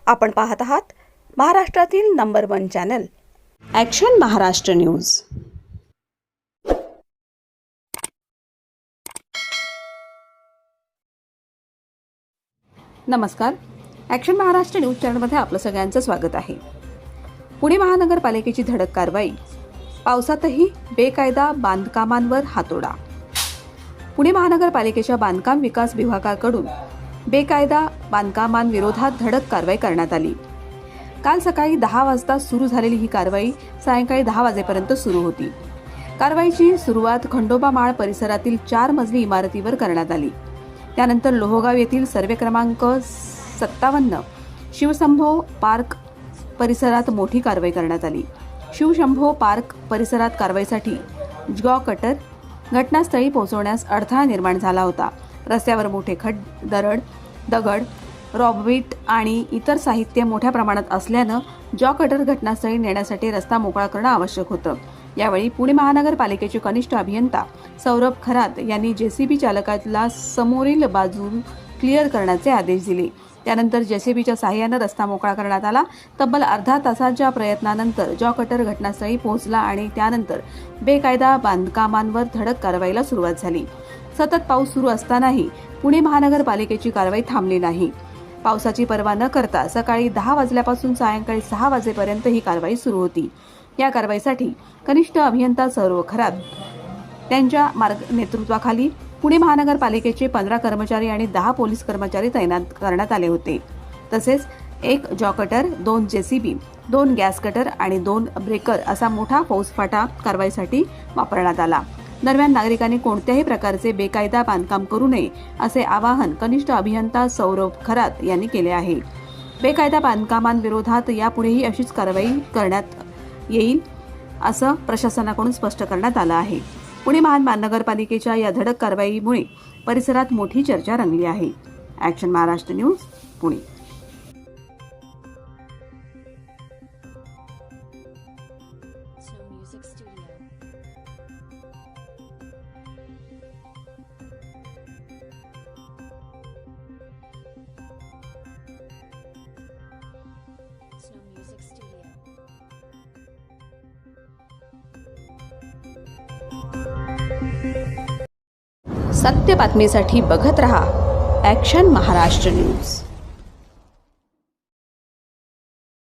आपण पाहत आहात महाराष्ट्रातील number 1 channel action Maharashtra news. नमस्कार, ॲक्शन महाराष्ट्र न्यूज चॅनलमध्ये आपलं सगळ्यांचं स्वागत आहे। पुणे महानगरपालिकेची धडक कारवाई, पावसातही बेकायदा बांधकामांवर हातोडा। पुणे महानगरपालिकेच्या बांधकाम विकास विभागाकडून बेकायदा बांधकामांविरोधात धडक कारवाई करण्यात आली। काल सकाळी 10 वाजता सुरू झालेली ही कारवाई सायंकाळी 10 वाजेपर्यंत सुरू होती। कारवाईची सुरुवात खंडोबा माळ परिसरातील 4 मजली इमारतीवर करण्यात आली। त्यानंतर लोहगाव येथील सर्वे क्रमांक 57 शिवशंभो पार्क परिसरात मोठी कारवाई करण्यात आली। शिवशंभो पार्क परिसरात कारवाईसाठी जॉ कटर घटनास्थळी पोहोचवण्यास अडथळा निर्माण झाला होता। रस्त्यावर मोठे दगड, रॉबविट आणि इतर साहित्य मोठ्या प्रमाणात असल्यानं जॉ कटर घटनास्थळी नेण्यासाठी रस्ता मोकळा करणं आवश्यक होतं। यावेळी पुणे महानगरपालिकेचे कनिष्ठ अभियंता सौरभ खरात यांनी जेसीबी चालकाला समोरील बाजू क्लिअर करण्याचे आदेश दिले। त्यानंतर जेसीबीच्या सहाय्याने रस्ता मोकळा करण्यात आला। तब्बल अर्धा तासाच्या प्रयत्नानंतर जॉ कटर घटनास्थळी पोहोचला आणि त्यानंतर बेकायदा बांधकामांवर धडक कारवाईला सुरुवात झाली। सतत पाऊस सुरू असतानाही पुणे महानगरपालिकेची कारवाई थांबली नाही। पावसाची पर्वा न करता सकाळी 10 वाजल्यापासून सायंकाळी 6 वाजेपर्यंत ही कारवाई सुरू होती। या कारवाईसाठी कनिष्ठ अभियंता सौरभ खरात त्यांच्या नेतृत्वाखाली पुणे महानगरपालिकेचे 15 कर्मचारी आणि 10 पोलीस कर्मचारी तैनात करण्यात आले होते। तसेच 1 जॉ कटर, 2 जेसीबी, 2 गॅस कटर आणि 2 ब्रेकर असा मोठा फौजफाटा कारवाईसाठी वापरण्यात आला। दरम्यान नागरिकांनी कोणत्याही प्रकारचे बेकायदा बांधकाम करू नये असे आवाहन कनिष्ठ अभियंता सौरभ खरात यांनी केले आहे। बेकायदा बांधकामांविरोधात यापुढेही अशीच कारवाई करण्यात येईल असं प्रशासनाकडून स्पष्ट करण्यात आलं आहे। पुणे महानगरपालिकेच्या या धडक कारवाईमुळे परिसरात मोठी चर्चा रंगली आहे। Action Maharashtra news, Pune. सत्य बातमीसाठी बघत रहा ॲक्शन महाराष्ट्र न्यूज।